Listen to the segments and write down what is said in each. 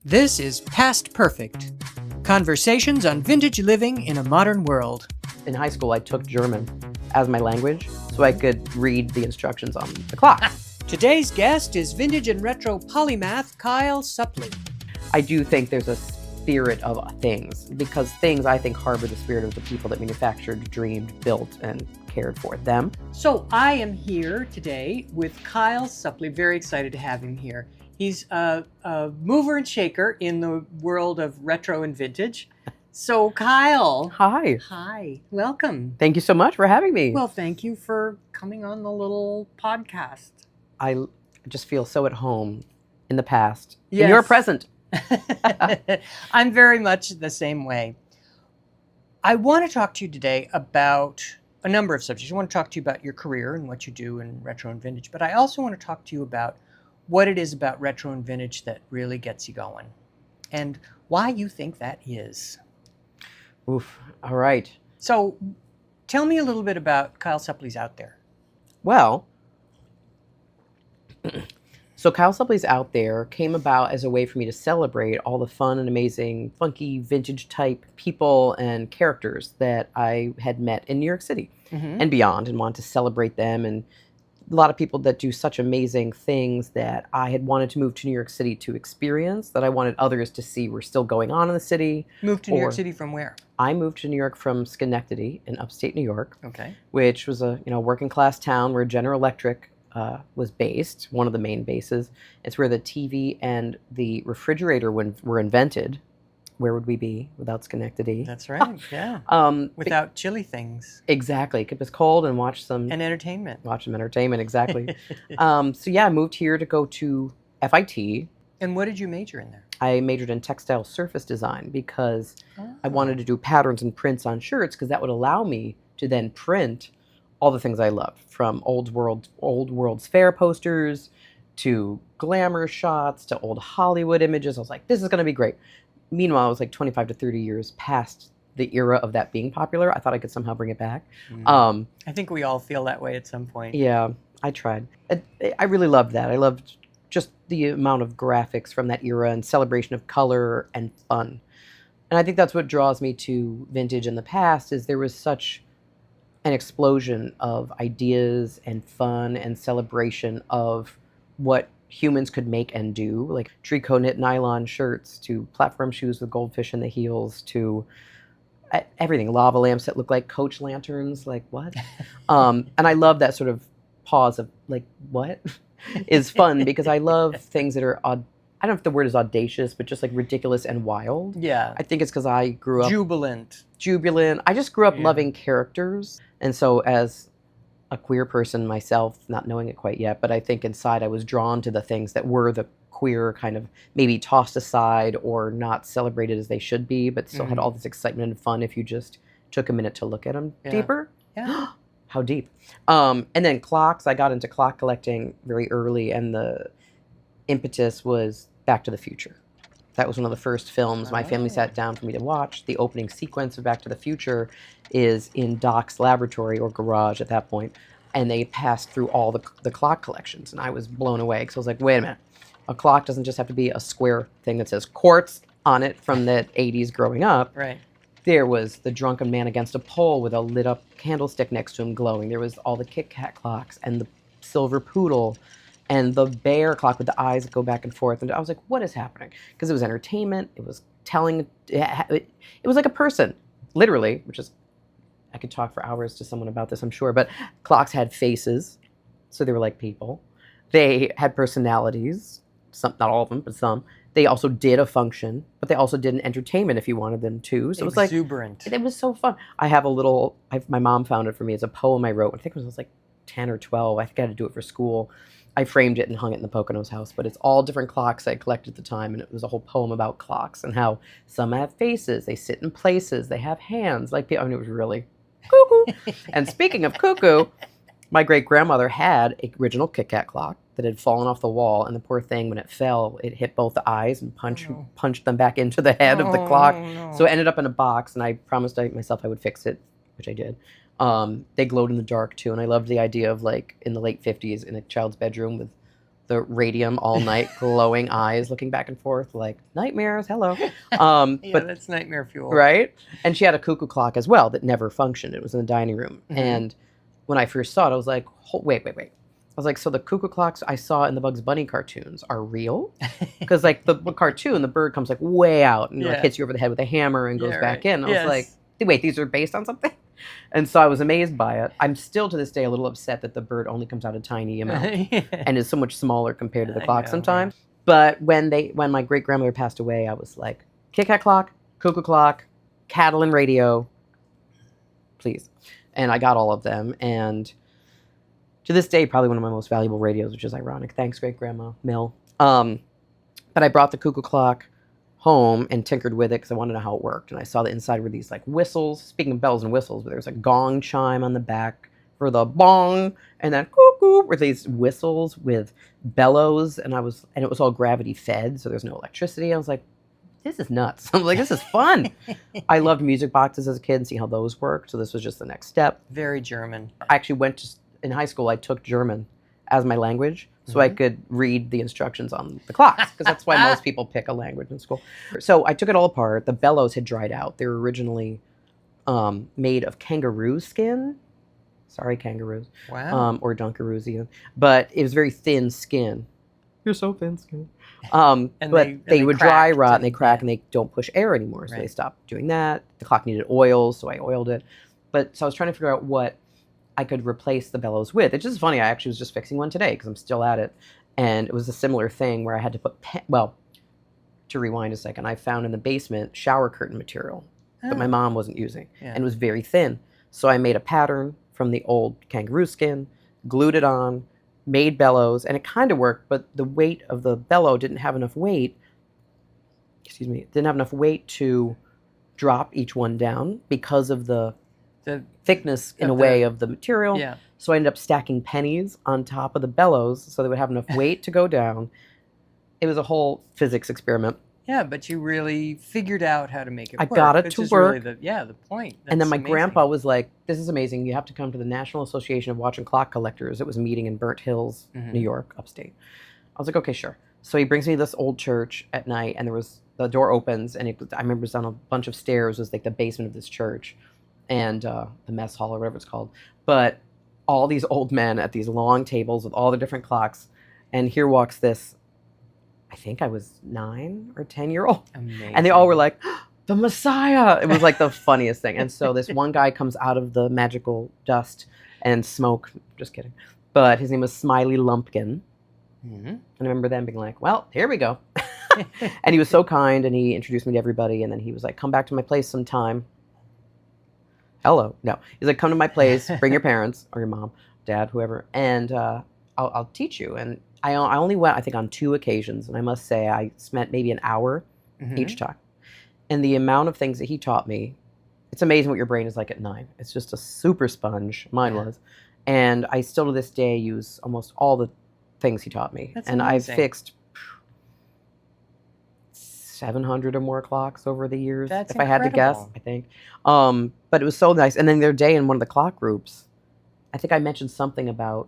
This is Past Perfect. Conversations on vintage living in a modern world. In high school, I took German as my language so I could read the instructions on the clock. Today's guest is vintage and retro polymath Kyle Supley. I do think there's a spirit of things, because things, I think, harbor the spirit of the people that manufactured, dreamed, built, and cared for them. So I am here today with Kyle Supley. Very excited to have him here. He's a mover and shaker in the world of retro and vintage. So Kyle. Hi. Hi. Welcome. Thank you so much for having me. Well, thank you for coming on the little podcast. I just feel so at home in the past. Yes. In your present. I'm very much the same way. I want to talk to you today about a number of subjects. I want to talk to you about your career and what you do in retro and vintage, but I also want to talk to you about what it is about retro and vintage that really gets you going and why you think that is. Oof. All right. So tell me a little bit about Kyle Supley's Out There. Well, so Kyle Supley's Out There came about as a way for me to celebrate all the fun and amazing, funky, vintage type people and characters that I had met in New York City and beyond, and wanted to celebrate them. And a lot of people that do such amazing things that I had wanted to move to New York City to experience, that I wanted others to see were still going on in the city. Moved to New York City from where? I moved to New York from Schenectady in upstate New York, Okay. which was a working class town where General Electric was based, one of the main bases. It's where the TV and the refrigerator were invented. Where would we be without Schenectady? That's right, yeah. Without chilly things. Exactly. Keep us cold and watch some... And entertainment. Watch some entertainment, exactly. So yeah, I moved here to go to FIT. And what did you major in there? I majored in textile surface design because I wanted to do patterns and prints on shirts, because that would allow me to then print all the things I loved, from old World's Fair posters to glamour shots to old Hollywood images. I was like, this is going to be great. Meanwhile, I was like 25 to 30 years past the era of that being popular. I thought I could somehow bring it back. I think we all feel that way at some point. Yeah, I tried. I really loved that. I loved just the amount of graphics from that era and celebration of color and fun. And I think that's what draws me to vintage in the past, is there was such an explosion of ideas and fun and celebration of what humans could make and do, like tricot knit nylon shirts to platform shoes with goldfish in the heels to everything, lava lamps that look like coach lanterns, like what? And I love that sort of pause of like, what is fun, because I love things that are odd. I don't know if the word is audacious, but just like ridiculous and wild. Yeah. I think it's because I grew up... Jubilant. I just grew up loving characters. And so as a queer person myself, not knowing it quite yet, but I think inside I was drawn to the things that were the queer, kind of maybe tossed aside or not celebrated as they should be, but still had all this excitement and fun if you just took a minute to look at them deeper. Yeah. How deep. And then clocks, I got into clock collecting very early, and the impetus was Back to the Future. That was one of the first films my family sat down for me to watch. The opening sequence of Back to the Future is in Doc's laboratory or garage at that point, and they passed through all the clock collections, and I was blown away, because I was like, wait a minute, a clock doesn't just have to be a square thing that says quartz on it from the 80s growing up. Right. There was the drunken man against a pole with a lit up candlestick next to him glowing. There was all the Kit Kat clocks and the silver poodle and the bear clock with the eyes that go back and forth. And I was like, what is happening? Because it was entertainment. It was telling. It was like a person, literally, which is, I could talk for hours to someone about this, I'm sure. But clocks had faces, so they were like people. They had personalities, some, not all of them, but some. They also did a function, but they also did an entertainment if you wanted them to. So it was like exuberant. It was so fun. I have a little. My mom found it for me. It's a poem I wrote. I think it was like 10 or 12. I think I had to do it for school. I framed it and hung it in the Poconos house, but it's all different clocks I collected at the time, and it was a whole poem about clocks and how some have faces, they sit in places, they have hands. Like, I mean, it was really cuckoo. And speaking of cuckoo, my great-grandmother had an original Kit Kat clock that had fallen off the wall, and the poor thing, when it fell, it hit both the eyes and punched them back into the head of the clock. No. So it ended up in a box, and I promised myself I would fix it, which I did. They glowed in the dark too, and I loved the idea of, like, in the late 50s in a child's bedroom with the radium all night, glowing eyes looking back and forth like nightmares. Hello. Yeah, But that's nightmare fuel. right. And she had a cuckoo clock as well that never functioned. It was in the dining room. Mhm. And when I first saw it, I was like, wait. I was like, so the cuckoo clocks I saw in the Bugs Bunny cartoons are real? Because like the cartoon, the bird comes like way out and like Yeah. hits you over the head with a hammer and goes Yeah, back right. in. I was Yes. like, wait, these are based on something? And so I was amazed by it. I'm still to this day a little upset that the bird only comes out a tiny amount Yeah. and is so much smaller compared to the I clock know, sometimes. But when my great grandmother passed away, I was like, Kit Kat clock, cuckoo clock, Catalan radio, please. And I got all of them. And to this day, probably one of my most valuable radios, which is ironic. Thanks, great grandma Mill. But I brought the cuckoo clock home and tinkered with it because I wanted to know how it worked. And I saw the inside were these like whistles. Speaking of bells and whistles, but there was a gong chime on the back for the bong, and then cuckoo were these whistles with bellows, and it was all gravity fed, so there's no electricity. I was like, this is nuts. I was like, this is fun. I loved music boxes as a kid and see how those worked. So this was just the next step. Very German. I actually in high school, I took German as my language so I could read the instructions on the clocks, because that's why most people pick a language in school. So I took it all apart. The bellows had dried out. They were originally made of kangaroo skin. Sorry, kangaroos. Wow. Or dunkaroos even. But it was very thin skin. You're so thin skin. But they would dry rot and they crack and they don't push air anymore. So they stopped doing that. The clock needed oil, so I oiled it. So I was trying to figure out what I could replace the bellows with. It's just funny. I actually was just fixing one today because I'm still at it. And it was a similar thing where I had to put, to rewind a second, I found in the basement shower curtain material that my mom wasn't using. Yeah. And it was very thin. So I made a pattern from the old kangaroo skin, glued it on, made bellows, and it kind of worked, but the weight of the bellow didn't have enough weight to drop each one down because of the thickness in a way of the material. Yeah. So I ended up stacking pennies on top of the bellows so they would have enough weight to go down. It was a whole physics experiment. Yeah, but you really figured out how to make it work. I got it to work. Really the point. And then my amazing. grandpa was like, this is amazing. You have to come to the National Association of Watch and Clock Collectors. It was a meeting in Burnt Hills, New York, upstate. I was like, okay, sure. So he brings me to this old church at night, and the door opens, and I remember it was on a bunch of stairs. It was like the basement of this church and the mess hall or whatever it's called. But all these old men at these long tables with all the different clocks. And here walks this, I think I was 9 or 10-year-old. Amazing. And they all were like, the Messiah. It was like the funniest thing. And so this one guy comes out of the magical dust and smoke. Just kidding. But his name was Smiley Lumpkin. Mm-hmm. And I remember them being like, well, here we go. And he was so kind, and he introduced me to everybody. And then he was like, come back to my place sometime. Hello. No. He's like, come to my place, bring your parents or your mom, dad, whoever, and I'll teach you. And I only went, I think, on 2 occasions. And I must say I spent maybe an hour each time. And the amount of things that he taught me, it's amazing what your brain is like at 9. It's just a super sponge. Mine was. And I still to this day use almost all the things he taught me. That's and amazing. I've fixed 700 or more clocks over the years. That's if I had to guess, incredible. I think. But it was so nice. And then the other day in one of the clock groups, I think I mentioned something about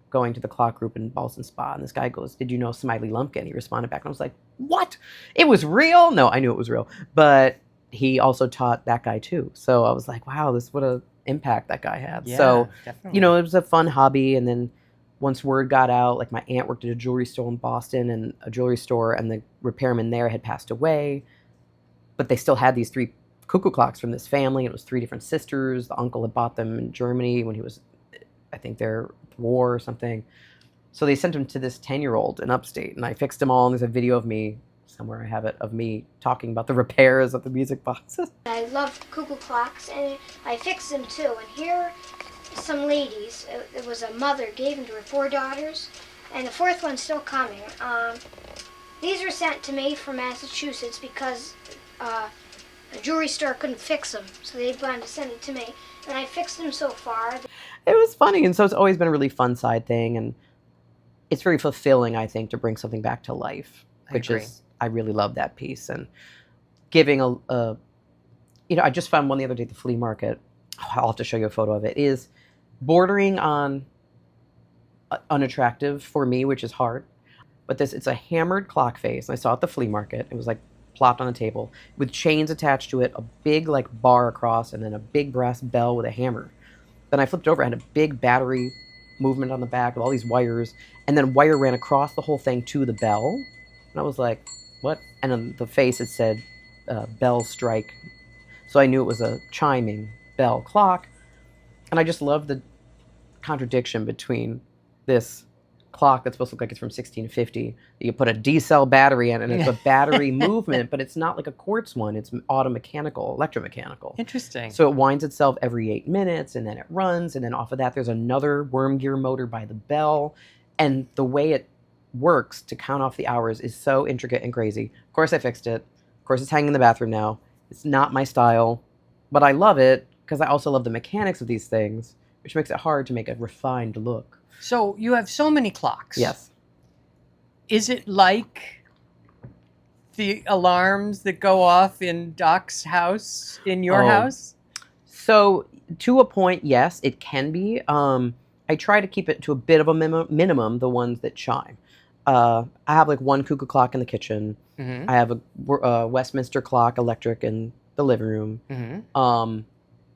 going to the clock group in Boston Spa, and this guy goes, did you know Smiley Lumpkin? He responded back, and I was like, what? It was real? No, I knew it was real. But he also taught that guy too. So I was like, wow, what an impact that guy had. Yeah, so, definitely. it was a fun hobby. And then once word got out, like my aunt worked at a jewelry store in Boston, and the repairman there had passed away. But they still had these 3 cuckoo clocks from this family. It was 3 different sisters. The uncle had bought them in Germany when he was, I think, there war or something. So they sent him to this 10-year-old in upstate, and I fixed them all. And there's a video of me, somewhere I have it, of me talking about the repairs of the music boxes. I love cuckoo clocks, and I fixed them too. And here, some ladies, it was a mother, gave them to her 4 daughters, and the 4th one's still coming. These were sent to me from Massachusetts because a jewelry store couldn't fix them, so they've gone to send it to me. And I fixed them so far. It was funny, and so it's always been a really fun side thing, and it's very fulfilling, I think, to bring something back to life, I really love that piece. And giving I just found one the other day at the flea market. I'll have to show you a photo of it. Is bordering on unattractive for me, which is hard. But it's a hammered clock face. And I saw it at the flea market. It was like plopped on a table with chains attached to it, a big like bar across, and then a big brass bell with a hammer. Then I flipped over, I had a big battery movement on the back with all these wires, and then wire ran across the whole thing to the bell. And I was like, what? And on the face it said bell strike. So I knew it was a chiming bell clock. And I just love the contradiction between this clock that's supposed to look like it's from 1650. You put a D-cell battery in, and it's a battery movement, but it's not like a quartz one. It's automechanical, electromechanical. Interesting. So it winds itself every 8 minutes, and then it runs, and then off of that there's another worm gear motor by the bell. And the way it works to count off the hours is so intricate and crazy. Of course I fixed it. Of course it's hanging in the bathroom now. It's not my style, but I love it because I also love the mechanics of these things, which makes it hard to make a refined look. So you have so many clocks. Yes. Is it like the alarms that go off in Doc's house, in your house? So to a point, yes, it can be. I try to keep it to a bit of a minimum, the ones that chime. I have like one cuckoo clock in the kitchen. Mm-hmm. I have a Westminster clock electric in the living room. Mm-hmm.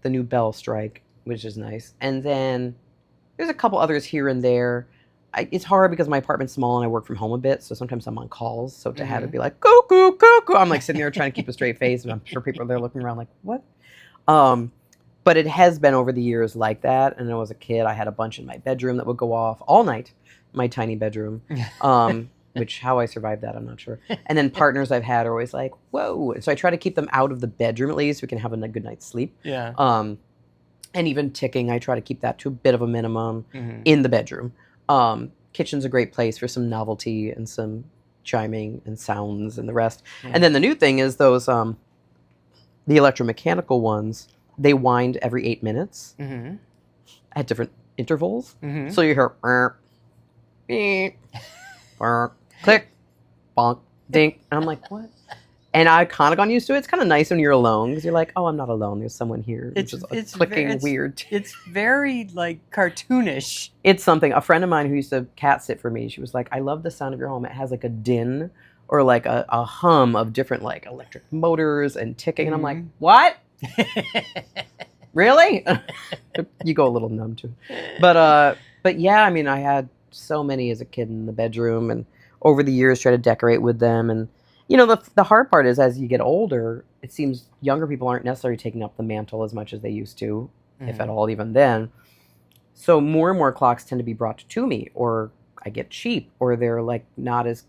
The new bell strike, which is nice. And then there's a couple others here and there. It's hard because my apartment's small and I work from home a bit, so sometimes I'm on calls. So to have it be like, cuckoo, cuckoo, I'm like sitting there trying to keep a straight face, and I'm sure people are there looking around like, what? But it has been over the years like that. And when I was a kid, I had a bunch in my bedroom that would go off all night, my tiny bedroom, which how I survived that, I'm not sure. And then partners I've had are always like, whoa. So I try to keep them out of the bedroom at least so we can have a good night's sleep. Yeah. And even ticking, I try to keep that to a bit of a minimum Mm-hmm. in the bedroom. Kitchen's a great place for some novelty and some chiming and sounds and the rest. Yeah. And then the new thing is those, the electromechanical ones, they wind every 8 minutes Mm-hmm. at different intervals. Mm-hmm. So you hear, beep, click, bonk, dink. And I'm like, what? And I kind of gotten used to it. It's kind of nice when you're alone because you're like, oh, I'm not alone. There's someone here. It's just clicking weird. It's very like cartoonish. It's something. A friend of mine who used to cat sit for me, she was like, I love the sound of your home. It has like a din or like a hum of different like electric motors and ticking. And I'm like, what? Really? You go a little numb too. But yeah, I mean, I had so many as a kid in the bedroom, and over the years try to decorate with them. And you know, the hard part is as you get older, it seems younger people aren't necessarily taking up the mantle as much as they used to, if at all, even then. So more and more clocks tend to be brought to me, or I get cheap, or they're like not as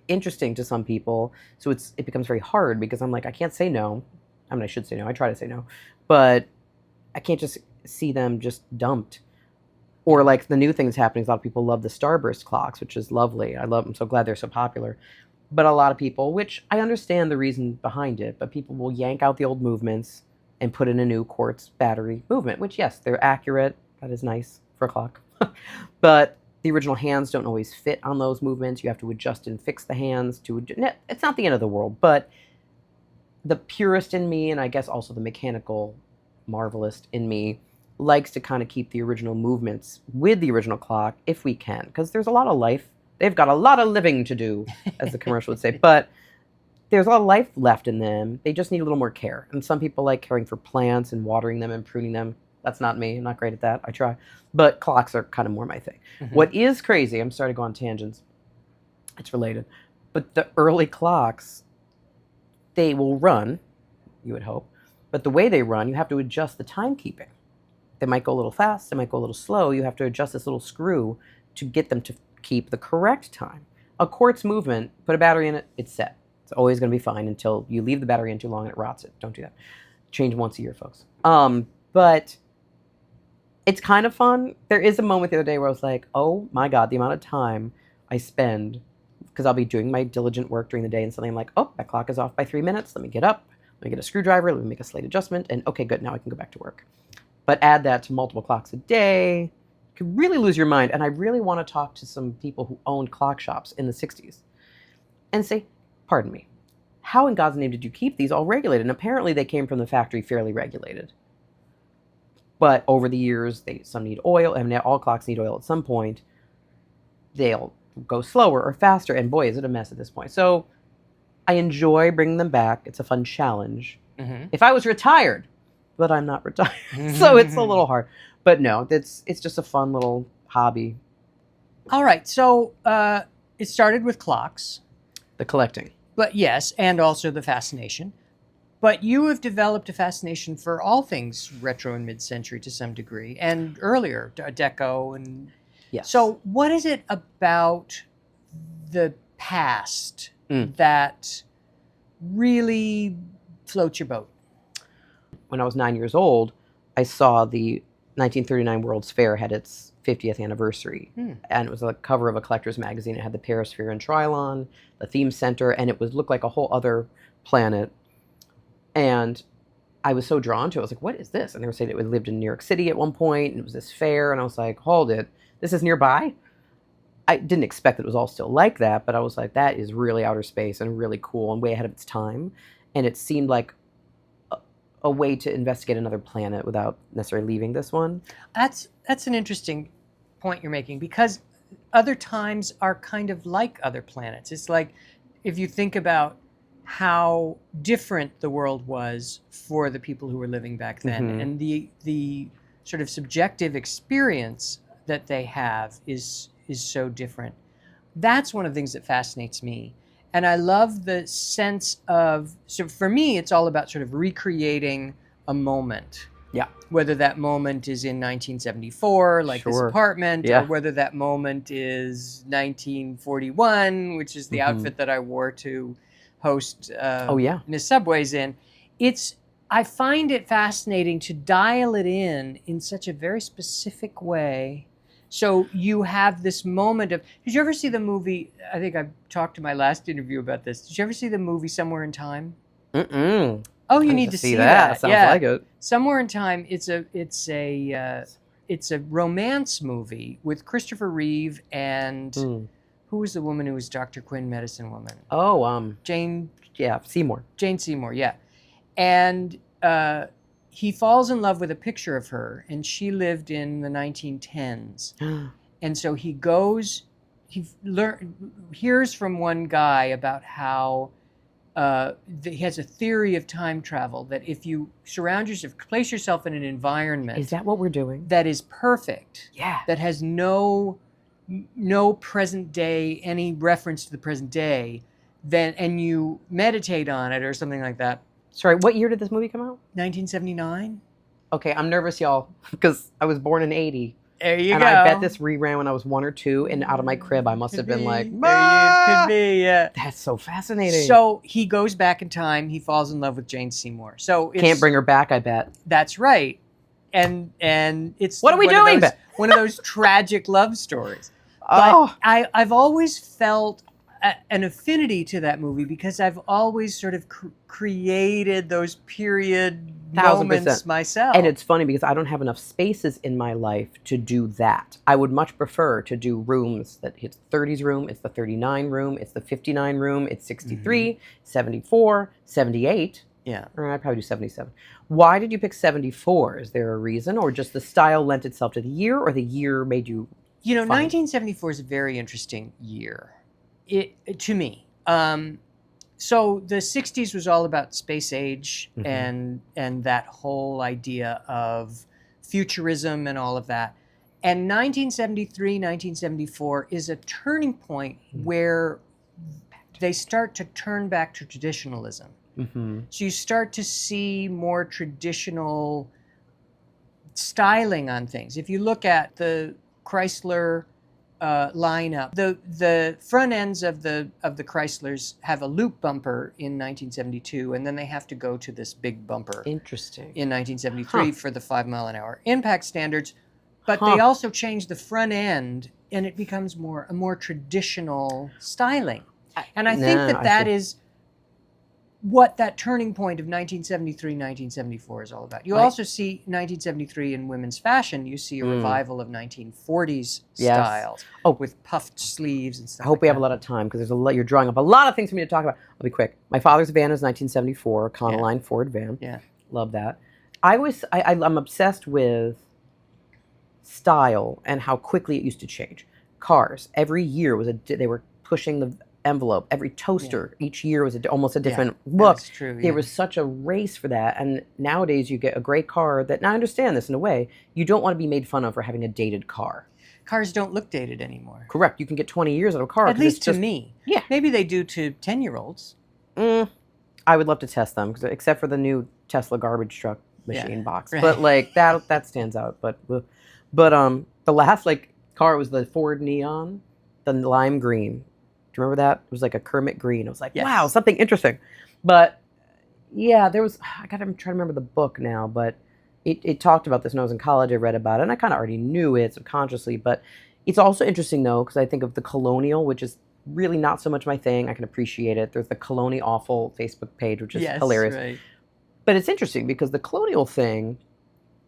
interesting to some people. So it becomes very hard because I'm like, I can't say no. I mean, I should say no. I try to say no, but I can't just see them just dumped. Or like the new thing that's happening is a lot of people love the Starburst clocks, which is lovely. I love them. I'm so glad they're so popular. But a lot of people, which I understand the reason behind it, but people will yank out the old movements and put in a new quartz battery movement, which yes, they're accurate. That is nice for a clock. But the original hands don't always fit on those movements. You have to adjust and fix the hands to, it's not the end of the world, but the purist in me, and I guess also the mechanical marvelist in me, likes to kind of keep the original movements with the original clock if we can, because there's a lot of life. They've got a lot of living to do, as the commercial would say, but there's a lot of life left in them. They just need a little more care. And some people like caring for plants and watering them and pruning them. That's not me. I'm not great at that. I try. But clocks are kind of more my thing. Mm-hmm. What is crazy, I'm sorry to go on tangents. It's related. But the early clocks, they will run, you would hope. But the way they run, you have to adjust the timekeeping. They might go a little fast. They might go a little slow. You have to adjust this little screw to get them to keep the correct time. A quartz movement, put a battery in it, it's set. It's always going to be fine until you leave the battery in too long and it rots it. Don't do that. Change once a year, folks. But it's kind of fun. There is a moment the other day where I was like, oh my God, the amount of time I spend, because I'll be doing my diligent work during the day and suddenly I'm like, oh, that clock is off by 3 minutes. Let me get up. Let me get a screwdriver. Let me make a slight adjustment. And okay, good. Now I can go back to work. But add that to multiple clocks a day. You could really lose your mind. And I really want to talk to some people who owned clock shops in the 60s and say, pardon me, how in God's name did you keep these all regulated? And apparently they came from the factory fairly regulated. But over the years, some need oil. I mean, all clocks need oil at some point. they'll go slower or faster, and boy, is it a mess at this point. So I enjoy bringing them back. It's a fun challenge. Mm-hmm. If I was retired, but I'm not retired, so it's a little hard. But no, it's just a fun little hobby. All right. So it started with clocks, The collecting. but yes, and also the fascination. But you have developed a fascination for all things retro and mid-century to some degree, and earlier, Art Deco. And Yes. so, what is it about the past that really floats your boat? When I was 9 years old, I saw the 1939 World's Fair had its 50th anniversary, and it was a cover of a collector's magazine. It had the Perisphere and Trilon, the theme center, and it looked like a whole other planet. And I was so drawn to it. I was like, what is this? And they were saying it lived in New York City at one point, and it was this fair. And I was like, hold it. This is nearby? I didn't expect that it was all still like that, but I was like, that is really outer space and really cool and way ahead of its time. And it seemed like a way to investigate another planet without necessarily leaving this one. That's an interesting point you're making, because other times are kind of like other planets. It's like, if you think about how different the world was for the people who were living back then, and the sort of subjective experience that they have is so different. That's one of the things that fascinates me. And I love the sense of, so for me, it's all about sort of recreating a moment. Yeah. Whether that moment is in 1974, like this apartment, or whether that moment is 1941, which is the outfit that I wore to host Miss Subway's in. I find it fascinating to dial it in such a very specific way. So you have this moment of, did you ever see the movie, I think I talked to my last interview about this, did you ever see the movie Somewhere in Time? Mm-mm. Oh, you need to see that. Sounds like it. Somewhere in Time, it's a romance movie with Christopher Reeve and who was the woman who was Dr. Quinn, medicine woman? Oh, Jane Seymour. Jane Seymour, yeah. And he falls in love with a picture of her, and she lived in the 1910s. And so he hears from one guy about how he has a theory of time travel, that if you place yourself in an environment... Is that what we're doing? ...that is perfect, yeah, that has no present day, any reference to the present day, and you meditate on it or something like that. Sorry, what year did this movie come out? 1979. Okay, I'm nervous, y'all, because I was born in 80. There you go. And I bet this reran when I was 1 or 2, and out of my crib I must have been like, could be, yeah. That's so fascinating. So he goes back in time, he falls in love with Jane Seymour. So can't bring her back, I bet. That's right. And it's what are we doing? One of those tragic love stories. Oh. But I've always felt an affinity to that movie, because I've always sort of created those period 1000%. Moments myself. And it's funny because I don't have enough spaces in my life to do that. I would much prefer to do rooms that it's the 30s room, it's the 39 room, it's the 59 room, it's 63, 74, 78. Yeah. Or I'd probably do 77. Why did you pick 74? Is there a reason, or just the style lent itself to the year, or the year made you... 1974 is a very interesting year. To me. So the 60s was all about space age and that whole idea of futurism and all of that. And 1973, 1974 is a turning point where they start to turn back to traditionalism. So you start to see more traditional styling on things. If you look at the Chrysler lineup, the front ends of the Chryslers have a loop bumper in 1972, and then they have to go to this big bumper. Interesting. In 1973 for the 5-mile-an-hour impact standards, but they also change the front end, and it becomes a more traditional styling. And I think that is what that turning point of 1973, 1974 is all about. You also see 1973 in women's fashion. You see a revival of 1940s styles with puffed sleeves and stuff. I hope we have a lot of time, because you're drawing up a lot of things for me to talk about. I'll be quick. My father's van is 1974, Econoline Ford van. Yeah. Love that. I'm obsessed with style and how quickly it used to change. cars. Every year they were pushing the envelope. Every toaster each year was almost a different look. That's true. There was such a race for that. And nowadays you get a great car that, and I understand this in a way, you don't want to be made fun of for having a dated car. Cars don't look dated anymore. Correct. You can get 20 years out of a car. At least to me. Yeah. Maybe they do to 10-year-olds. I would love to test them, except for the new Tesla garbage truck machine box. Right. But like that stands out. But the last car was the Ford Neon, the lime green. Do you remember that? It was like a Kermit green. It was like, wow, something interesting. But yeah, I got to try to remember the book now, but it talked about this when I was in college. I read about it, and I kind of already knew it subconsciously. But it's also interesting, though, because I think of the Colonial, which is really not so much my thing. I can appreciate it. There's the Colonial Awful Facebook page, which is hilarious. Right. But it's interesting because the Colonial thing,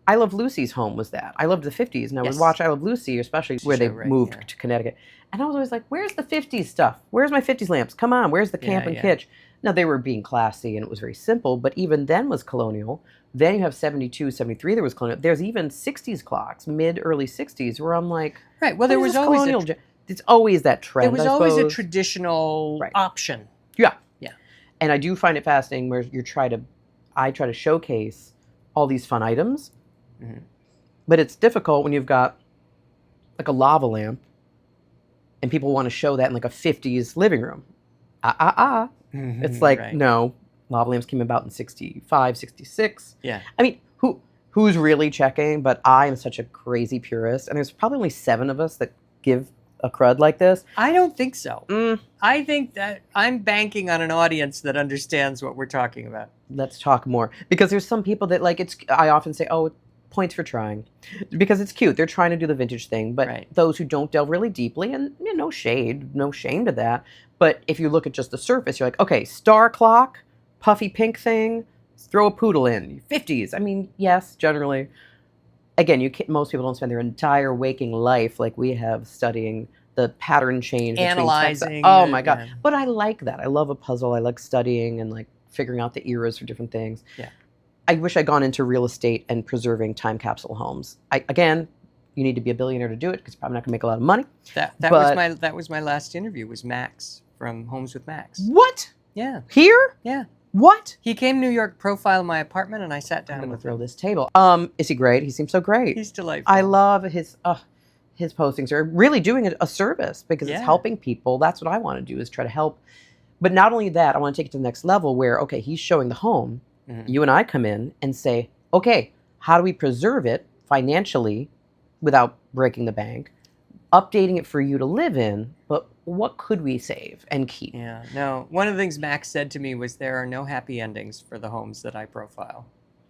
I Love Lucy's home was that. I loved the 50s, and I would watch I Love Lucy, especially where they moved to Connecticut. And I was always like, where's the 50s stuff? Where's my 50s lamps? Come on, where's the camp and kitsch? Now, they were being classy, and it was very simple, but even then was colonial. Then you have 72, 73, there was colonial. There's even 60s clocks, early 60s, where I'm like, right, well, there was always colonial. It's always that trend. There was always a traditional option. Yeah. Yeah. And I do find it fascinating where I try to showcase all these fun items, but it's difficult when you've got like a lava lamp and people want to show that in like a 50s living room. It's like, no, lava lamps came about in 65, 66. Yeah. I mean, who's really checking? But I am such a crazy purist, and there's probably only 7 of us that give a crud like this. I don't think so. I think that I'm banking on an audience that understands what we're talking about. Let's talk more, because there's some people that I often say, oh, points for trying, because it's cute. They're trying to do the vintage thing, but those who don't delve really deeply, and no shame to that. But if you look at just the surface, you're like, okay, star clock, puffy pink thing, throw a poodle in, 50s. I mean, yes, generally. Again, most people don't spend their entire waking life like we have studying the pattern change, analyzing. Oh my God! But I like that. I love a puzzle. I like studying and like figuring out the eras for different things. Yeah. I wish I'd gone into real estate and preserving time capsule homes. Again, you need to be a billionaire to do it because you're probably not going to make a lot of money. That was my last interview. Was Max from Homes with Max? What? Yeah. Here? Yeah. What? He came to New York, profile my apartment, and I sat down I'm with gonna throw him. this table. Is he great? He seems so great. He's delightful. I love his postings are really doing a service because it's helping people. That's what I want to do, is try to help. But not only that, I want to take it to the next level where, okay, he's showing the home. You and I come in and say, okay, how do we preserve it financially without breaking the bank? Updating it for you to live in, but what could we save and keep? Yeah, no. One of the things Max said to me was there are no happy endings for the homes that I profile.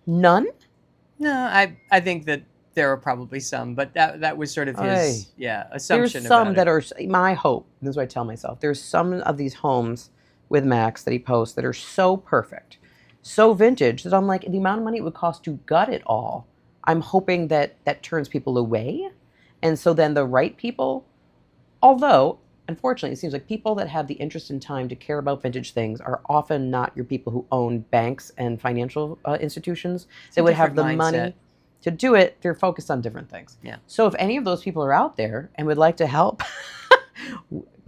None? No, I think that there are probably some, but that was sort of his assumption. There's some about that it. are my hope. This is what I tell myself. There's some of these homes with Max that he posts that are so perfect, so vintage, that I'm like, the amount of money it would cost to gut it all, I'm hoping that turns people away. And so then the right people, although unfortunately it seems like people that have the interest in time to care about vintage things are often not your people who own banks and financial institutions that would have the money to do it. They're focused on different things. Yeah. So if any of those people are out there and would like to help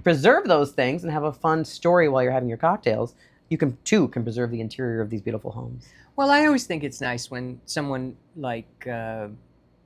preserve those things and have a fun story while you're having your cocktails, you can preserve the interior of these beautiful homes. Well, I always think it's nice when someone like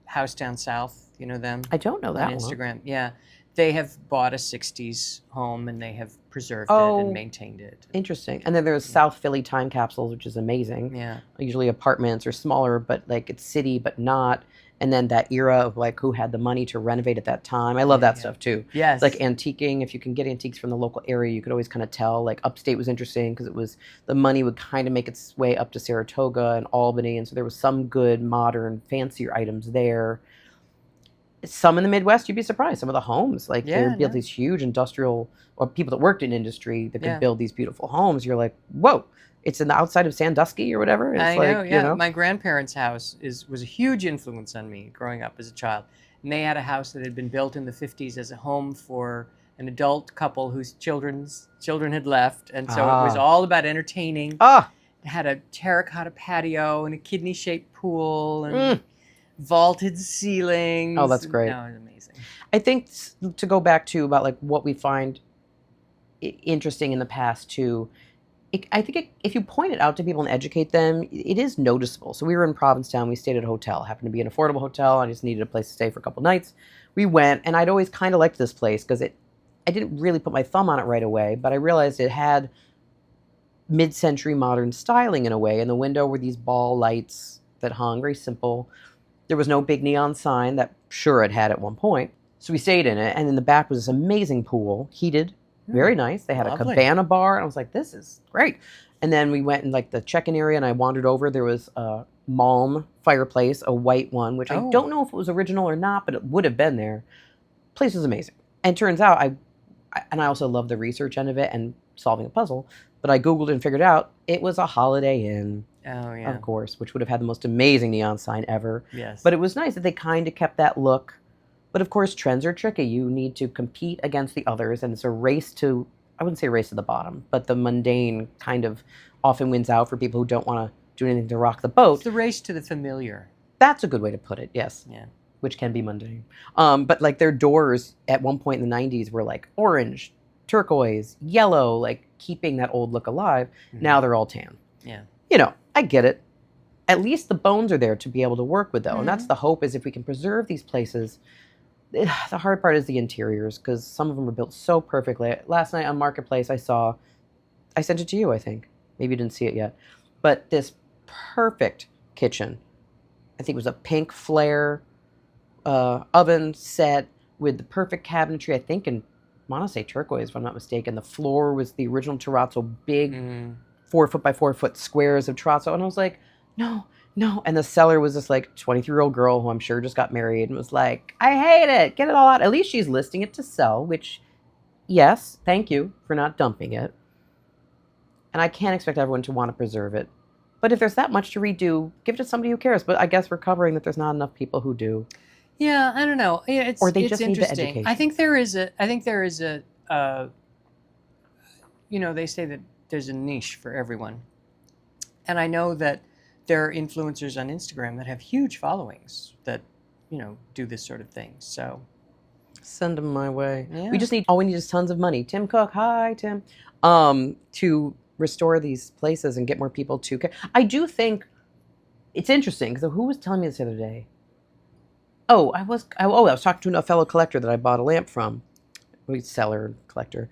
House Down South, you know them? I don't know that on Instagram. Yeah. They have bought a 60s home and they have preserved it and maintained it. Interesting. And then there's South Philly time capsules, which is amazing. Yeah. Usually apartments are smaller, but like it's city, but not. And then that era of like who had the money to renovate at that time. I love that stuff too. Yes. Like antiquing. If you can get antiques from the local area, you could always kind of tell. Like upstate was interesting because it was the money would kind of make its way up to Saratoga and Albany. And so there was some good, modern, fancier items there. Some in the Midwest, you'd be surprised. Some of the homes, like they would build these huge industrial, or people that worked in industry that could build these beautiful homes. You're like, whoa, it's in the outside of Sandusky or whatever. It's I like, know, yeah. You know? My grandparents' house was a huge influence on me growing up as a child. And they had a house that had been built in the 50s as a home for an adult couple whose children had left. And so it was all about entertaining. It had a terracotta patio and a kidney-shaped pool. And vaulted ceilings. Oh, that's great. No, it's amazing. I think to go back to about like what we find interesting in the past too, I think if you point it out to people and educate them, it is noticeable. So we were in Provincetown. We stayed at a hotel. Happened to be an affordable hotel. I just needed a place to stay for a couple nights. We went, and I'd always kind of liked this place because I didn't really put my thumb on it right away, but I realized it had mid-century modern styling in a way. In the window were these ball lights that hung, very simple. There was no big neon sign that sure it had at one point. So we stayed in it, and in the back was this amazing pool, heated, very nice. They had Lovely. a cabana bar, and I was like, this is great. And then we went in like the check-in area, and I wandered over. There was a Malm fireplace, a white one, which I don't know if it was original or not, but it would have been there. Place was amazing. And turns out I also love the research end of it and solving a puzzle, but I Googled and figured out it was a Holiday Inn. Oh, yeah. Of course, which would have had the most amazing neon sign ever. Yes. But it was nice that they kind of kept that look. But of course, trends are tricky. You need to compete against the others, and it's a race to, I wouldn't say race to the bottom, but the mundane kind of often wins out for people who don't want to do anything to rock the boat. It's the race to the familiar. That's a good way to put it, yes. Yeah. Which can be mundane. But like their doors at one point in the 90s were like orange, turquoise, yellow, like keeping that old look alive. Mm-hmm. Now they're all tan. Yeah. You know, I get it. At least the bones are there to be able to work with, though. Mm-hmm. And that's the hope, is if we can preserve these places. The hard part is the interiors, because some of them are built so perfectly. Last night on Marketplace, I sent it to you, I think. Maybe you didn't see it yet. But this perfect kitchen. I think it was a pink flare oven set with the perfect cabinetry, I think, and I want to say turquoise, if I'm not mistaken. The floor was the original terrazzo, big 4 foot by 4 foot squares of terrazzo. And I was like, no. And the seller was this like 23-year-old girl who I'm sure just got married and was like, I hate it. Get it all out. At least she's listing it to sell, which, yes, thank you for not dumping it. And I can't expect everyone to want to preserve it. But if there's that much to redo, give it to somebody who cares. But I guess we're covering that there's not enough people who do. Yeah, I don't know. Yeah, Or they it's just need the interesting. education. I think there is a they say that there's a niche for everyone. And I know that there are influencers on Instagram that have huge followings that, do this sort of thing. So send them my way. Yeah. All we need is tons of money. Tim Cook, hi, Tim. To restore these places and get more people to care. I do think it's interesting, because who was telling me this the other day? I was talking to a fellow collector that I bought a lamp from. Seller, collector.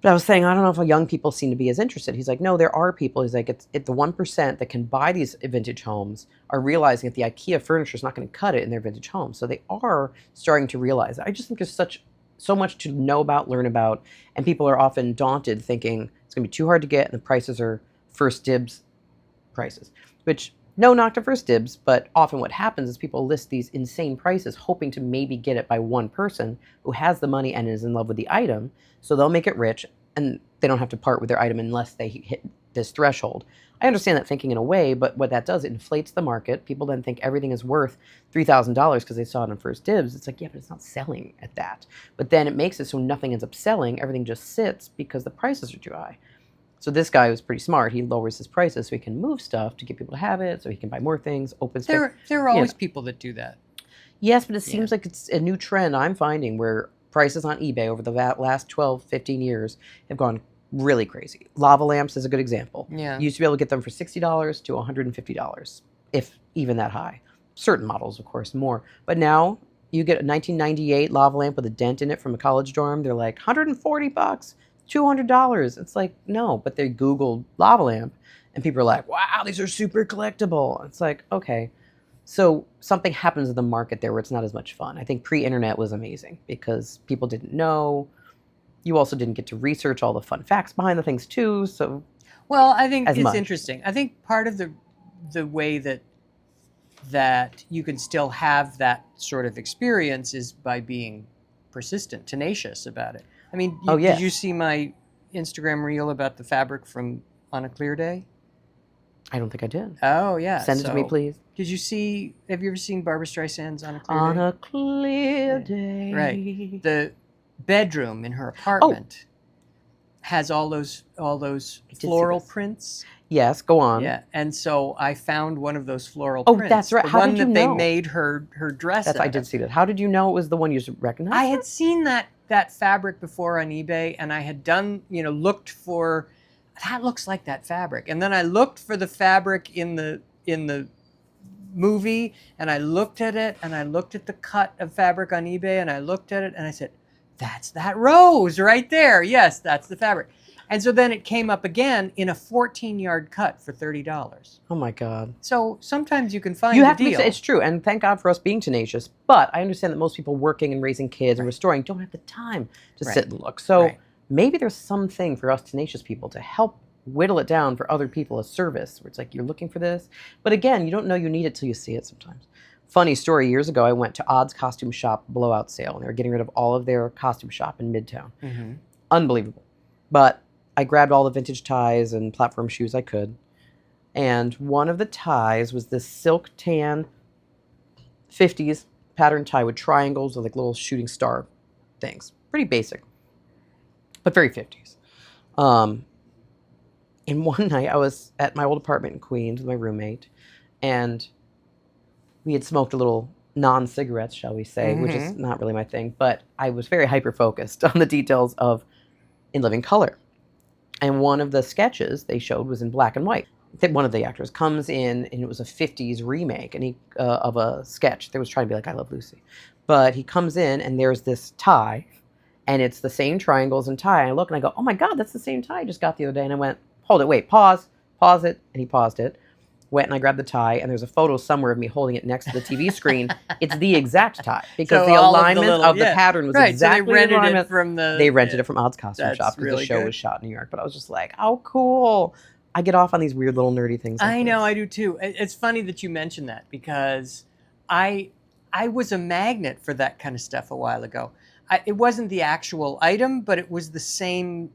But I was saying, I don't know if young people seem to be as interested. He's like, no, there are people. He's like, it's the 1% that can buy these vintage homes are realizing that the IKEA furniture is not going to cut it in their vintage homes. So they are starting to realize it. I just think there's so much to know about, learn about, and people are often daunted thinking it's going to be too hard to get and the prices are first dibs prices, which no knock to first dibs, but often what happens is people list these insane prices hoping to maybe get it by one person who has the money and is in love with the item. So they'll make it rich, and they don't have to part with their item unless they hit this threshold. I understand that thinking in a way, but what that does, it inflates the market. People then think everything is worth $3,000 because they saw it on first dibs. It's like, yeah, but it's not selling at that. But then it makes it so nothing ends up selling. Everything just sits because the prices are too high. So this guy was pretty smart. He lowers his prices so he can move stuff to get people to have it, so he can buy more things, open space. there are always people that do that. Yes, but it seems like it's a new trend I'm finding where prices on eBay over the last 12, 15 years have gone really crazy. Lava lamps is a good example. Yeah. You used to be able to get them for $60 to $150, if even that high. Certain models, of course, more. But now you get a 1998 lava lamp with a dent in it from a college dorm. They're like $140, $200. It's like, no, but they Googled lava lamp and people are like, wow, these are super collectible. It's like, okay. So something happens in the market there where it's not as much fun. I think pre-internet was amazing because people didn't know. You also didn't get to research all the fun facts behind the things too. So, well, I think it's much. interesting. I think part of the way that you can still have that sort of experience is by being persistent, tenacious about it. I mean, did you see my Instagram reel about the fabric from On a Clear Day? I don't think I did. Oh, yeah. Send it to me, please. Have you ever seen Barbara Streisand's On a Clear Day? On a clear day. Right. The bedroom in her apartment has all those floral prints. Yes, go on. Yeah, and so I found one of those floral Oh, prints. that's right. The How one did you that they know? made her dress I out did of. see that. How did you know it was the one you recognized? I had seen that fabric before on eBay, and I had looked for, that looks like that fabric. And then I looked for the fabric in the movie, and I looked at it, and I looked at the cut of fabric on eBay, and I looked at it, and I said, that's that rose right there. Yes, that's the fabric. And so then it came up again in a 14-yard cut for $30. Oh my God. So sometimes you can find You a have to deal. it's true, and thank God for us being tenacious. But I understand that most people working and raising kids and restoring don't have the time to sit and look. So maybe there's something for us tenacious people to help whittle it down for other people, a service where it's like you're looking for this. But again, you don't know you need it till you see it sometimes. Funny story, years ago, I went to Odd's Costume Shop blowout sale, and they were getting rid of all of their costume shop in Midtown. Mm-hmm. Unbelievable. But I grabbed all the vintage ties and platform shoes I could. And one of the ties was this silk tan 50s pattern tie with triangles with like little shooting star things. Pretty basic, but very 50s. And one night I was at my old apartment in Queens with my roommate, and we had smoked a little non-cigarettes, shall we say, which is not really my thing, but I was very hyper-focused on the details of In Living Color. And one of the sketches they showed was in black and white. One of the actors comes in, and it was a 50s remake and of a sketch that was trying to be like I Love Lucy. But he comes in, and there's this tie, and it's the same triangles and tie. And I look, and I go, oh my God, that's the same tie I just got the other day. And I went, hold it, wait, pause it. And he paused it. Went and I grabbed the tie, and there's a photo somewhere of me holding it next to the TV screen. It's the exact tie because So the all of the alignment little- of the yeah. pattern was Right, exactly so they rented the alignment. it from the. They rented it from Odd's Costume That's Shop because really the show good. was shot in New York. But I was just like, how cool. I get off on these weird little nerdy things. Like I know, this. I do too. It's funny that you mentioned that because I was a magnet for that kind of stuff a while ago. It wasn't the actual item, but it was the same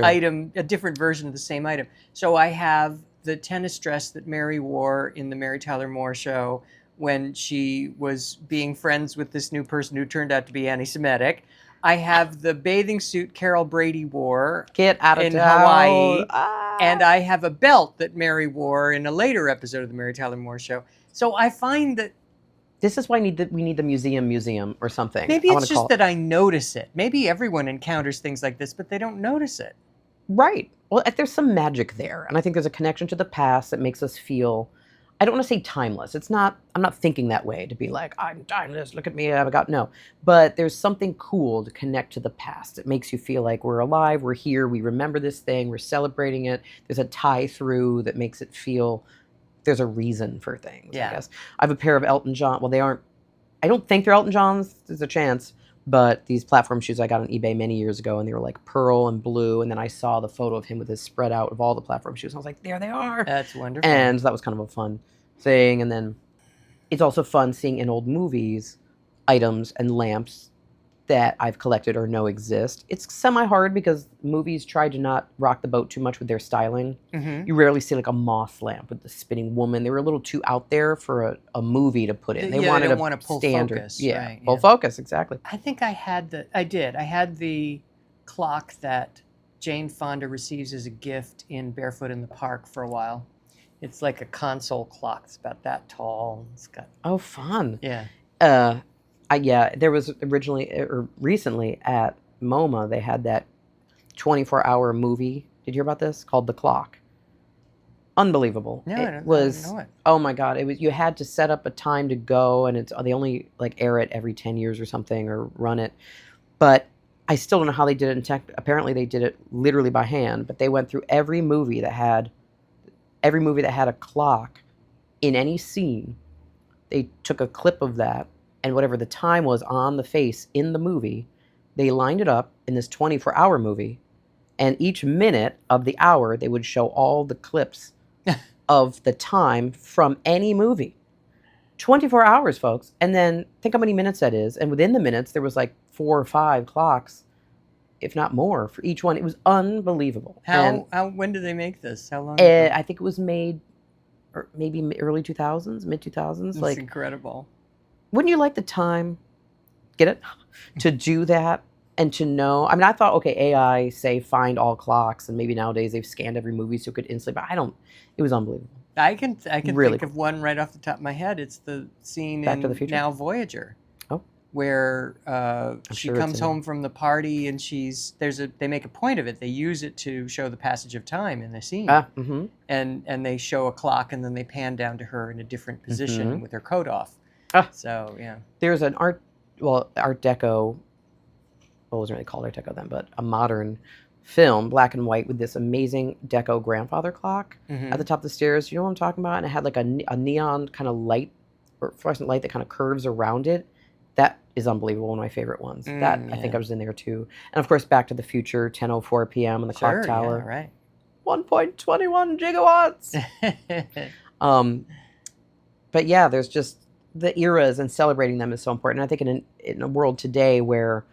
item, a different version of the same item. So I have the tennis dress that Mary wore in the Mary Tyler Moore show when she was being friends with this new person who turned out to be anti-Semitic. I have the bathing suit Carol Brady wore Get out of in town. Hawaii. And I have a belt that Mary wore in a later episode of the Mary Tyler Moore show. So I find that this is why we need the museum or something. maybe it's just that I notice it. Maybe everyone encounters things like this, but they don't notice it. Right. Well, there's some magic there. And I think there's a connection to the past that makes us feel, I don't want to say timeless. I'm not thinking that way to be like, I'm timeless, look at me, no. But there's something cool to connect to the past. It makes you feel like we're alive, we're here, we remember this thing, we're celebrating it. There's a tie through that makes it feel there's a reason for things, I guess. I have a pair of Elton John, well, I don't think they're Elton Johns, there's a chance, but these platform shoes I got on eBay many years ago, and they were like pearl and blue, and then I saw the photo of him with his spread out of all the platform shoes, and I was like, there they are. That's wonderful. And that was kind of a fun thing. And then it's also fun seeing in old movies items and lamps that I've collected or know exist. It's semi-hard because movies try to not rock the boat too much with their styling. You rarely see like a moth lamp with the spinning woman. They were a little too out there for a movie to put in. They wanted want to pull standard focus. Yeah, right, pull focus, exactly. I think I had the clock that Jane Fonda receives as a gift in Barefoot in the Park for a while. It's like a console clock. It's about that tall. It's got fun. Yeah. There was recently at MoMA, they had that 24-hour movie. Did you hear about this? Called The Clock. Unbelievable. No, I don't know it. Oh my God. You had to set up a time to go, and they only like air it every 10 years or something, or run it. But I still don't know how they did it apparently they did it literally by hand, but they went through every movie that had a clock in any scene. They took a clip of that, and whatever the time was on the face in the movie, they lined it up in this 24-hour movie, and each minute of the hour, they would show all the clips of the time from any movie. 24 hours, folks. And then think how many minutes that is. And within the minutes, there was like 4 or 5 clocks, if not more, for each one. It was unbelievable. When did they make this? How long ago? I think it was made maybe early 2000s, mid 2000s. That's incredible. Wouldn't you like the time, get it, to do that And to know, I mean, I thought, okay, AI say find all clocks, and maybe nowadays they've scanned every movie so it could instantly, but it was unbelievable. I can Really think of one right off the top of my head. It's the scene Back to the in Future? Now Voyager. Oh. Where she sure it's comes in home from the party and they make a point of it. They use it to show the passage of time in the scene. And they show a clock and then they pan down to her in a different position with her coat off. So yeah. There's an Art Deco, well, it wasn't really called Art Deco then, but a modern film, black and white, with this amazing Deco grandfather clock at the top of the stairs. You know what I'm talking about? And it had like a neon kind of light, or fluorescent light that kind of curves around it. That is unbelievable. One of my favorite ones. I think I was in there too. And of course, Back to the Future, 10:04 p.m. in the clock tower. Yeah, right. 1.21 gigawatts. But yeah, there's just the eras, and celebrating them is so important. I think in a world today where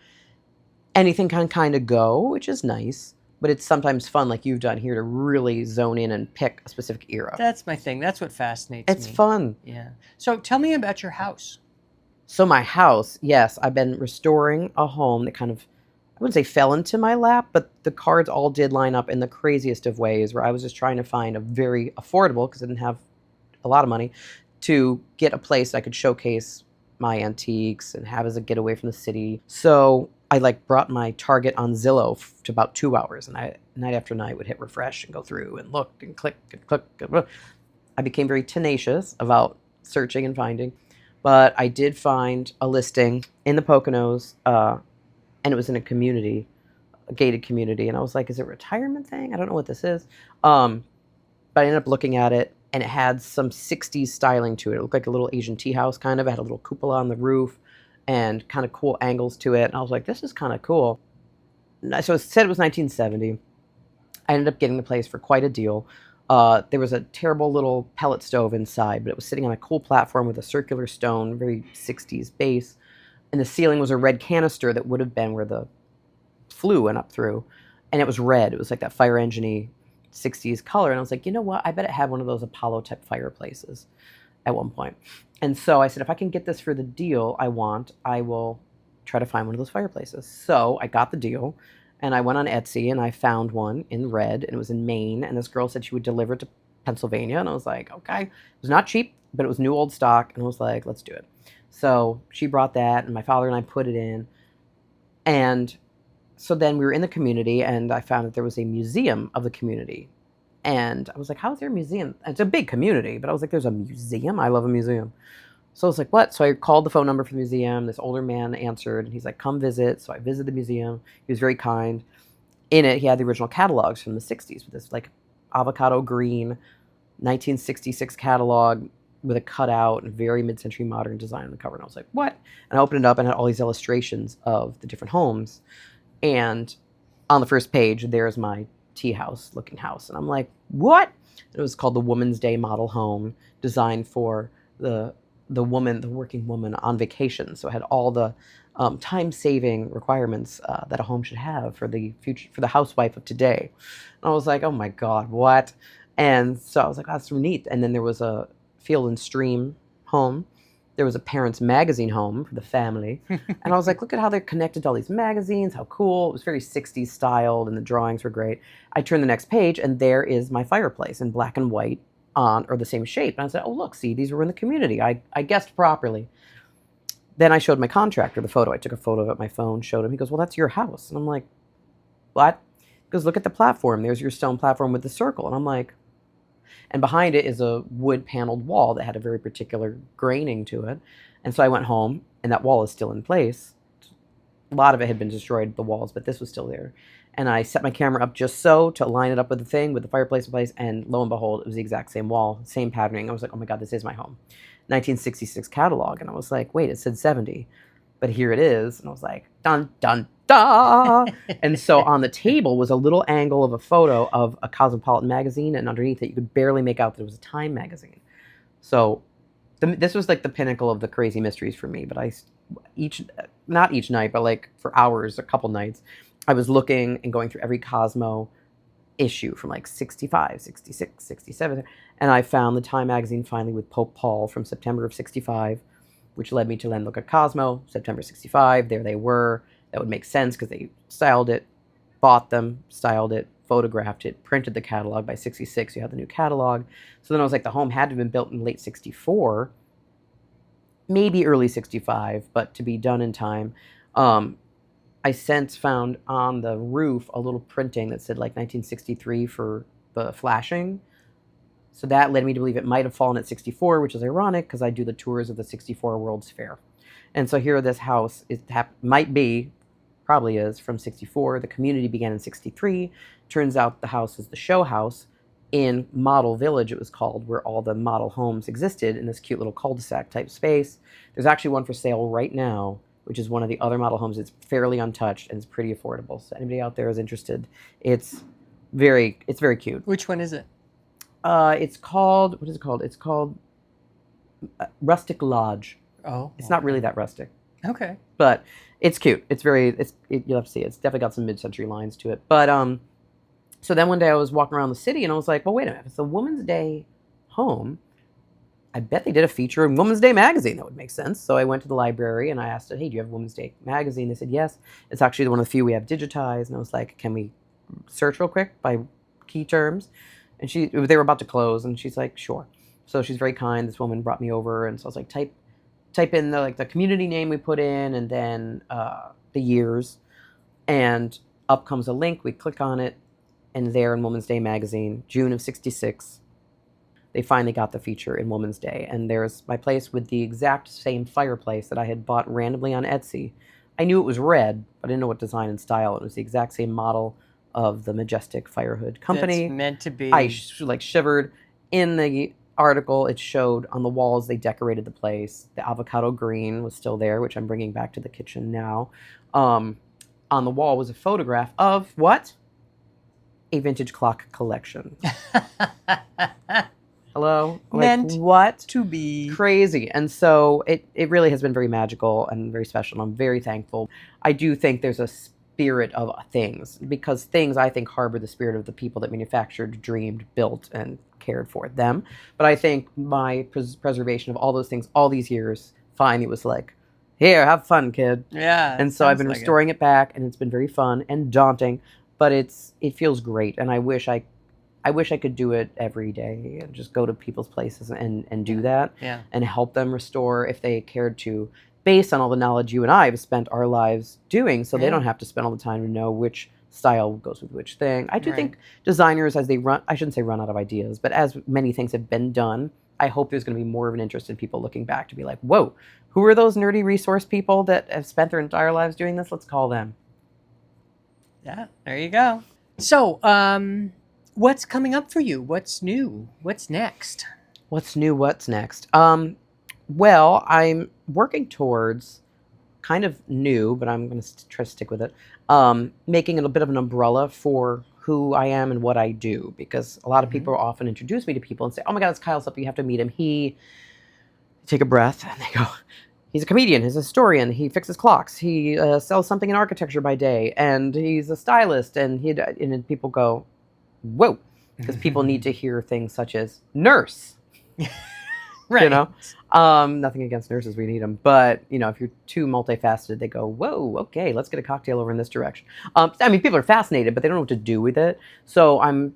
anything can kind of go, which is nice, but it's sometimes fun, like you've done here, to really zone in and pick a specific era. That's my thing. That's what fascinates me. It's fun. Yeah. So tell me about your house. So my house, yes, I've been restoring a home that kind of, I wouldn't say fell into my lap, but the cards all did line up in the craziest of ways, where I was just trying to find a very affordable, because I didn't have a lot of money, to get a place I could showcase my antiques and have as a getaway from the city. So I brought my Target on Zillow to about 2 hours, and I night after night would hit refresh and go through and look and click and click. I became very tenacious about searching and finding. But I did find a listing in the Poconos, and it was in a gated community. And I was like, is it a retirement thing? I don't know what this is. But I ended up looking at it, and it had some 60s styling to it. It looked like a little Asian tea house kind of. It had a little cupola on the roof and kind of cool angles to it. And I was like, this is kind of cool. So it said it was 1970. I ended up getting the place for quite a deal. There was a terrible little pellet stove inside, but it was sitting on a cool platform with a circular stone, very 60s base. And the ceiling was a red canister that would have been where the flue went up through. And it was red. It was like that fire engine-y 60s color. And I was like, you know what? I bet it had one of those Apollo-type fireplaces at one point. And so I said, if I can get this for the deal I want, I will try to find one of those fireplaces. So I got the deal. And I went on Etsy and I found one in red, and it was in Maine. And this girl said she would deliver it to Pennsylvania. And I was like, okay. It was not cheap, but it was new old stock. And I was like, let's do it. So she brought that, and my father and I put it in. And so then we were in the community, and I found that there was a museum of the community. And I was like, how is there a museum? It's a big community, but I was like, there's a museum? I love a museum. So I was like, what? So I called the phone number for the museum. This older man answered, and he's like, come visit. So I visited the museum. He was very kind. In it, he had the original catalogs from the 60s with this avocado green 1966 catalog with a cutout and very mid-century modern design on the cover. And I was like, what? And I opened it up and had all these illustrations of the different homes. And on the first page, there's my tea house looking house. And I'm like, what? It was called the Woman's Day Model Home, designed for the working woman on vacation. So it had all the time-saving requirements that a home should have for the future, for the housewife of today. And I was like, oh my God, what? And so I was like, oh, that's so neat. And then there was a Field and Stream home. There was a Parents Magazine home for the family. And I was like, look at how they're connected to all these magazines. How cool. It was very 60s styled, and the drawings were great. I turned the next page, and there is my fireplace in black and white, or the same shape. And I said, oh, look, see, these were in the community. I guessed properly. Then I showed my contractor the photo. I took a photo of it on my phone, showed him. He goes, well, that's your house. And I'm like, what? He goes, look at the platform. There's your stone platform with the circle. And I'm like, and behind it is a wood paneled wall that had a very particular graining to it. And so I went home, and that wall is still in place. A lot of it had been destroyed, the walls, but this was still there. And I set my camera up just so to line it up with the thing, with the fireplace in place, and lo and behold, it was the exact same wall, same patterning. I was like, oh my God, this is my home. 1966 catalog. And I was like, wait, it said 70. But here it is. And I was like, dun, dun, dun. And so on the table was a little angle of a photo of a Cosmopolitan magazine, and underneath it, you could barely make out that it was a Time magazine. So this was like the pinnacle of the crazy mysteries for me. But not each night, but for hours, a couple nights, I was looking and going through every Cosmo issue from 65, 66, 67. And I found the Time magazine finally with Pope Paul from September of 65, which led me to then look at Cosmo, September 65. There they were. that would make sense because they styled it, bought them, styled it, photographed it, printed the catalog. By 66, you had the new catalog. So then I was like, the home had to have been built in late 64, maybe early 65, but to be done in time. I since found on the roof a little printing that said like 1963 for the flashing. So that led me to believe it might have fallen at 64, which is ironic because I do the tours of the 64 World's Fair. And so here this house might be, probably is, from 64. The community began in 63. Turns out the house is the show house in Model Village, it was called, where all the model homes existed in this cute little cul-de-sac type space. There's actually one for sale right now, which is one of the other model homes. It's fairly untouched and it's pretty affordable. So anybody out there is interested, it's very cute. Which one is it? It's called, what is it called? It's called Rustic Lodge. Oh. It's not really that rustic, Okay. but it's cute. You'll have to see it. It's definitely got some mid-century lines to it. But so then one day I was walking around the city and I was like, well, wait a minute. If it's a Woman's Day home, I bet they did a feature in Woman's Day magazine. That would make sense. So I went to the library and I asked it, hey, do you have Woman's Day magazine? They said, yes. It's actually one of the few we have digitized. And I was like, can we search real quick by key terms? And they were about to close and she's like, sure. So she's very kind. This woman brought me over. And so I was like, type in the community name we put in and then the years. And up comes a link. We click on it. And there in Woman's Day magazine, June of 66, they finally got the feature in Woman's Day. And there's my place with the exact same fireplace that I had bought randomly on Etsy. I knew it was red, but I didn't know what design and style. It was the exact same model of the majestic Firehood company. That's meant to be. I shivered. In the article, it showed on the walls they decorated the place. The avocado green was still there, which I'm bringing back to the kitchen now. On the wall was a photograph of what? A vintage clock collection. Hello? Meant what? to be. Crazy. And so it really has been very magical and very special. And I'm very thankful. I do think there's a spirit of things, because things, I think, harbor the spirit of the people that manufactured, dreamed, built, and cared for them. But I think my preservation of all those things all these years, finally was like, here, have fun, kid. Yeah. And so I've been restoring it back, and it's been very fun and daunting, but it feels great. And I wish I could do it every day and just go to people's places and do that. Yeah. And help them restore if they cared to, based on all the knowledge you and I have spent our lives doing, so they don't have to spend all the time to know which style goes with which thing. I do think designers, as they run, I shouldn't say run out of ideas, but as many things have been done, I hope there's going to be more of an interest in people looking back to be like, whoa, who are those nerdy resource people that have spent their entire lives doing this? Let's call them. Yeah, there you go. So, what's coming up for you? What's new? What's next? What's new? What's next? Well, I'm working towards, kind of new, but I'm going to try to stick with it, making it a bit of an umbrella for who I am and what I do, because a lot of people often introduce me to people and say, oh my God, it's Kyle Supley, you have to meet him. Take a breath and they go, he's a comedian, he's a historian, he fixes clocks, he sells something in architecture by day, and he's a stylist, and then people go, whoa, because people need to hear things such as nurse. Right. You know, nothing against nurses, we need them. But, you know, if you're too multifaceted, they go, whoa, okay, let's get a cocktail over in this direction. I mean, people are fascinated, but they don't know what to do with it. So I'm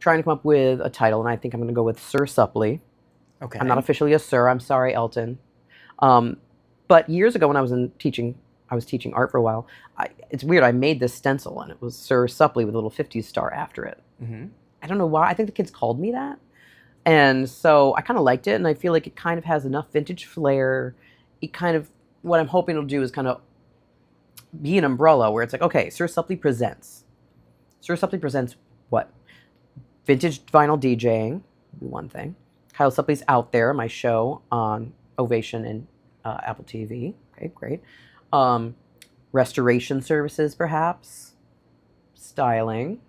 trying to come up with a title, and I think I'm going to go with Sir Supley. Okay. I'm not officially a sir. I'm sorry, Elton. But years ago when I was teaching art for a while, it's weird. I made this stencil, and it was Sir Supley with a little 50s star after it. Mm-hmm. I don't know why. I think the kids called me that. And so I kind of liked it, and I feel like it kind of has enough vintage flair. What I'm hoping it'll do is kind of be an umbrella where it's like, okay, Sir Supley presents. Sir Supley presents what? Vintage vinyl DJing, one thing. Kyle Supley's Out There, my show on Ovation and Apple TV. Okay, great. Restoration services, perhaps. Styling.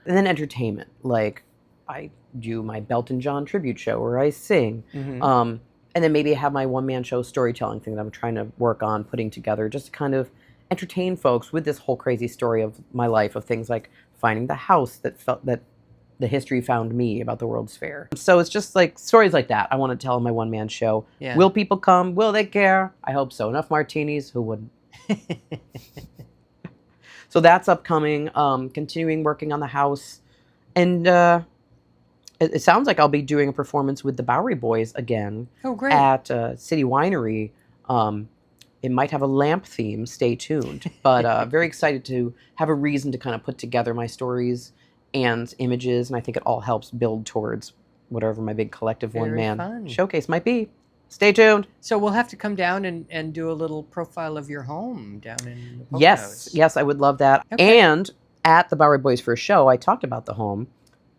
And then entertainment, like I do my Belton John tribute show where I sing. Mm-hmm. And then maybe have my one-man show storytelling thing that I'm trying to work on putting together, just to kind of entertain folks with this whole crazy story of my life, of things like finding the house that the history found me about the World's Fair. So it's just like stories like that I want to tell in my one-man show. Yeah. Will people come? Will they care? I hope so. Enough martinis, who wouldn't? So that's upcoming. Continuing working on the house. And it sounds like I'll be doing a performance with the Bowery Boys again Oh, great. at City Winery. It might have a lamp theme. Stay tuned. But very excited to have a reason to kind of put together my stories and images. And I think it all helps build towards whatever my big collective Very one-man fun. showcase might be. Stay tuned. So we'll have to come down and do a little profile of your home down in the Poconos. Yes, I would love that. Okay. And at the Bowery Boys first show, I talked about the home.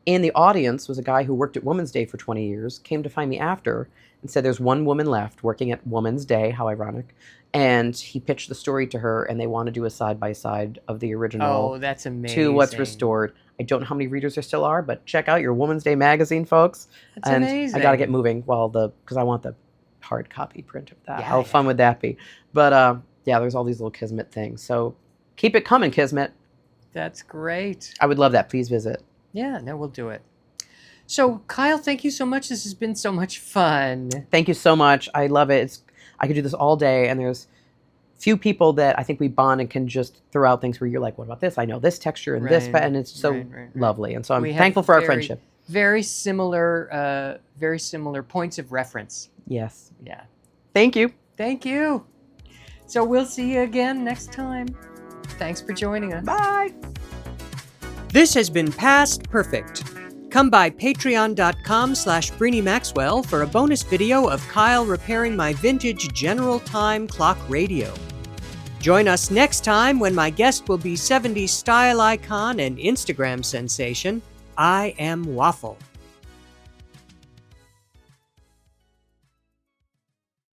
In the audience was a guy who worked at Women's Day for 20 years, came to find me after and said there's one woman left working at Women's Day, how ironic. And he pitched the story to her, and they want to do a side-by-side of the original Oh, that's amazing. to what's restored. I don't know how many readers there still are, but check out your Women's Day magazine, folks. That's and amazing. I got to get moving because I want the hard copy print of that. Yeah, How fun would that be? But yeah, there's all these little Kismet things. So keep it coming, Kismet. That's great. I would love that. Please visit. Yeah, no, we'll do it. So, Kyle, thank you so much. This has been so much fun. Thank you so much. I love it. I could do this all day, and there's few people that I think we bond and can just throw out things where you're like, what about this? I know this texture and this, Right, and it's so right. lovely. And so I'm We have thankful for our very- friendship. Very similar points of reference. Yes. Yeah. Thank you. Thank you. So we'll see you again next time. Thanks for joining us. Bye. This has been Past Perfect. Come by patreon.com/Brini Maxwell for a bonus video of Kyle repairing my vintage General Time clock radio. Join us next time when my guest will be 70s style icon and Instagram sensation, I Am Waffle.